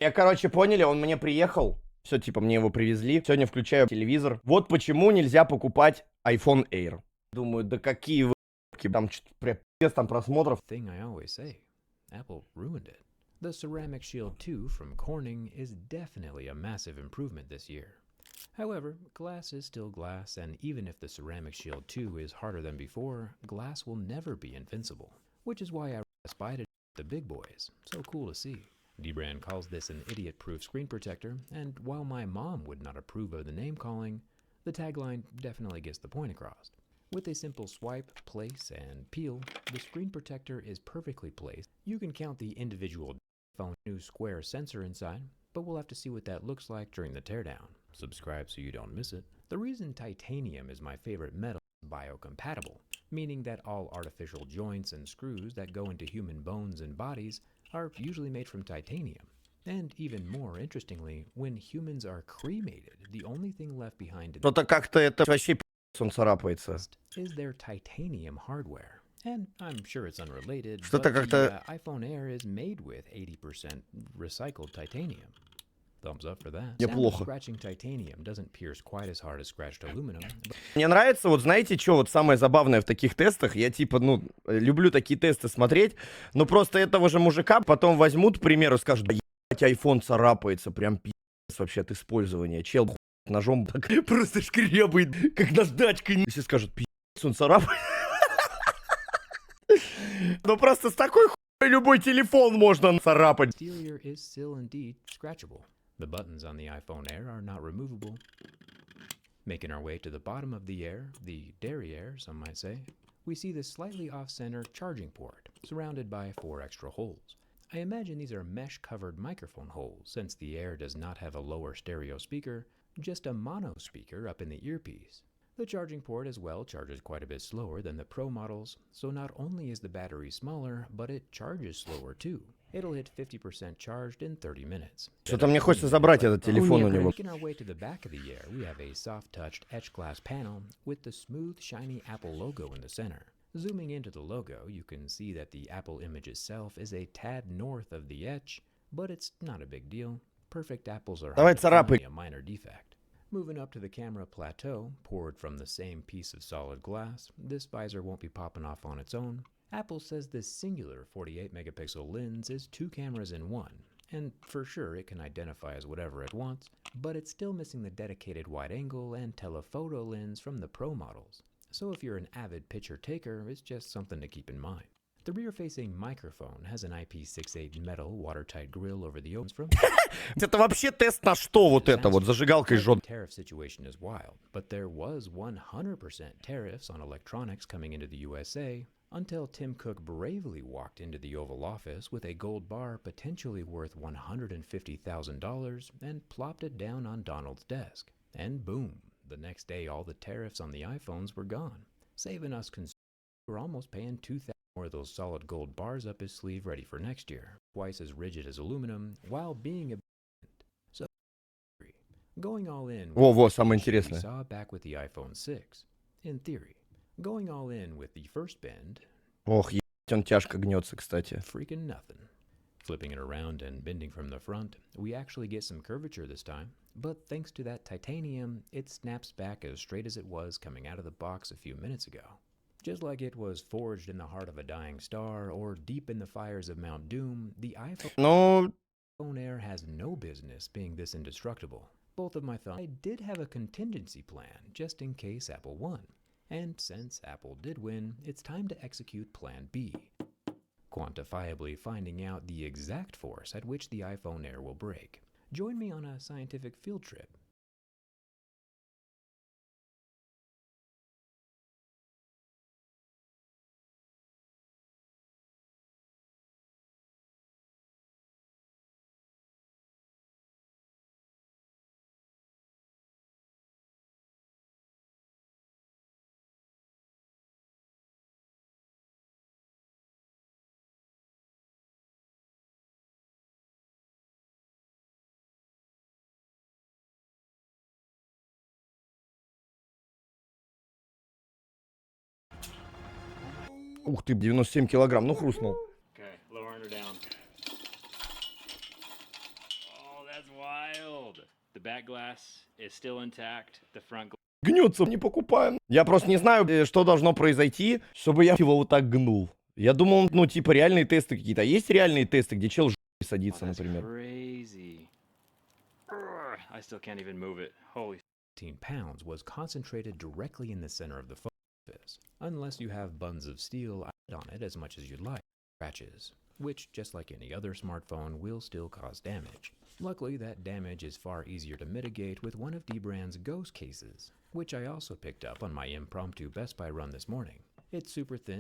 Я, короче, поняли, он мне приехал. Все, типа, мне его привезли. Сегодня включаю телевизор. Вот почему нельзя покупать iPhone Air. Думаю, да какие вы там что-то прям пиздец там просмотров. Thing I always say, Apple ruined it. The Ceramic Shield 2 from Corning is definitely a massive improvement this year. However, glass is still glass, and even if the Ceramic Shield 2 is harder than before, glass will never be invincible, which is why I aspired to the big boys. So cool to see. Dbrand calls this an idiot-proof screen protector, and while my mom would not approve of the name calling, the tagline definitely gets the point across. With a simple swipe, place, and peel, the screen protector is perfectly placed. You can count the individual phone new square sensor inside, but we'll have to see what that looks like during the teardown. Subscribe so you don't miss it. The reason titanium is my favorite metal is biocompatible, meaning that all artificial joints and screws that go into human bones and bodies are usually made from titanium. And even more interestingly, when humans are cremated, the only thing left behind in Что-то как-то это вообще пиздец, он царапается. is their titanium hardware. And I'm sure it's unrelated, Что-то but как-то... the iPhone Air is made with 80% recycled titanium. Thumbs up for that. Неплохо. Scratching titanium doesn't pierce quite as hard as scratched aluminum. Мне нравится, вот знаете, что вот самое забавное в таких тестах? Я типа, ну, люблю такие тесты смотреть, но просто этого же мужика потом возьмут, к примеру, скажут, да ебать, айфон царапается, прям пиздец вообще от использования. Чел ножом так просто шкребает, как наждачкой. Все скажут, пиздец, он царапает. Ну просто с такой хуйней любой телефон можно царапать. Exterior is still indeed scratchable. The buttons on the iPhone Air are not removable. Making our way to the bottom of the Air, the derriere, some might say, we see the slightly off-center charging port, surrounded by 4 extra holes. I imagine these are mesh-covered microphone holes, since the Air does not have a lower stereo speaker, just a mono speaker up in the earpiece. The charging port as well charges quite a bit slower than the Pro models, so not only is the battery smaller, but it charges slower too. It'll hit 50% charged in 30 minutes. Что-то мне хочется забрать этот телефон у него. Making our way to the back of the Air, we have a soft-touched etched glass panel with the smooth, shiny Apple logo in the center. Zooming into the logo, you can see that the Apple image itself is a tad north of the etch, but it's not a big deal. Perfect apples are Давай hard to царапай. find a minor defect. Moving up to the camera plateau, poured from the same piece of solid glass, this visor won't be popping off on its own. Apple says this singular 48 megapixel lens is 2 cameras in one, and for sure it can identify as whatever it wants, but it's still missing the dedicated wide angle and telephoto lens from the Pro models. So if you're an avid picture taker, it's just something to keep in mind. The rear-facing microphone has an IP68 metal watertight grill over the opens from. Это вообще тест на что вот это вот, зажигалкой жжет. Tariff situation is wild, but there was 100% tariffs on electronics coming into the USA until Tim Cook bravely walked into the Oval Office with a gold bar potentially worth $150,000 and plopped it down on Donald's desk. And boom, the next day all the tariffs on the iPhones were gone, saving us consumers who were almost paying $2,000 more of those solid gold bars up his sleeve ready for next year, twice as rigid as aluminum, while being a so going all in. Во, самое We интересное. saw back with the iPhone 6. In theory, going all in with the first bend, Ох, ебать, он тяжко гнется, кстати. freaking nothing. Flipping it around and bending from the front, we actually get some curvature this time, but thanks to that titanium, it snaps back as straight as it was coming out of the box a few minutes ago. Just like it was forged in the heart of a dying star or deep in the fires of Mount Doom, the Ну, iPhone Air has no business being this indestructible. Both of my thumbs. I did have a contingency plan just in case Apple won. And since Apple did win, it's time to execute Plan B. Quantifiably finding out the exact force at which the iPhone Air will break. Join me on a scientific field trip. ух ты, 97 килограмм, ну хрустнул. Okay, lowering her down. That's wild. The back glass is still intact. The front Гнется, не покупаем. Я просто не знаю, что должно произойти, чтобы я его вот так гнул. Я думал, ну, типа, реальные тесты какие-то. А есть реальные тесты, где чел садится, that's например? crazy. Urgh, I still can't even move it. Holy 15 pounds was concentrated directly in the center of the focus, unless you have buns of steel on it as much as you'd like. Scratches, which, just like any other smartphone, will still cause damage. Luckily, that damage is far easier to mitigate with one of Dbrand's Ghost cases, which I also picked up on my impromptu Best Buy run this morning. It's super thin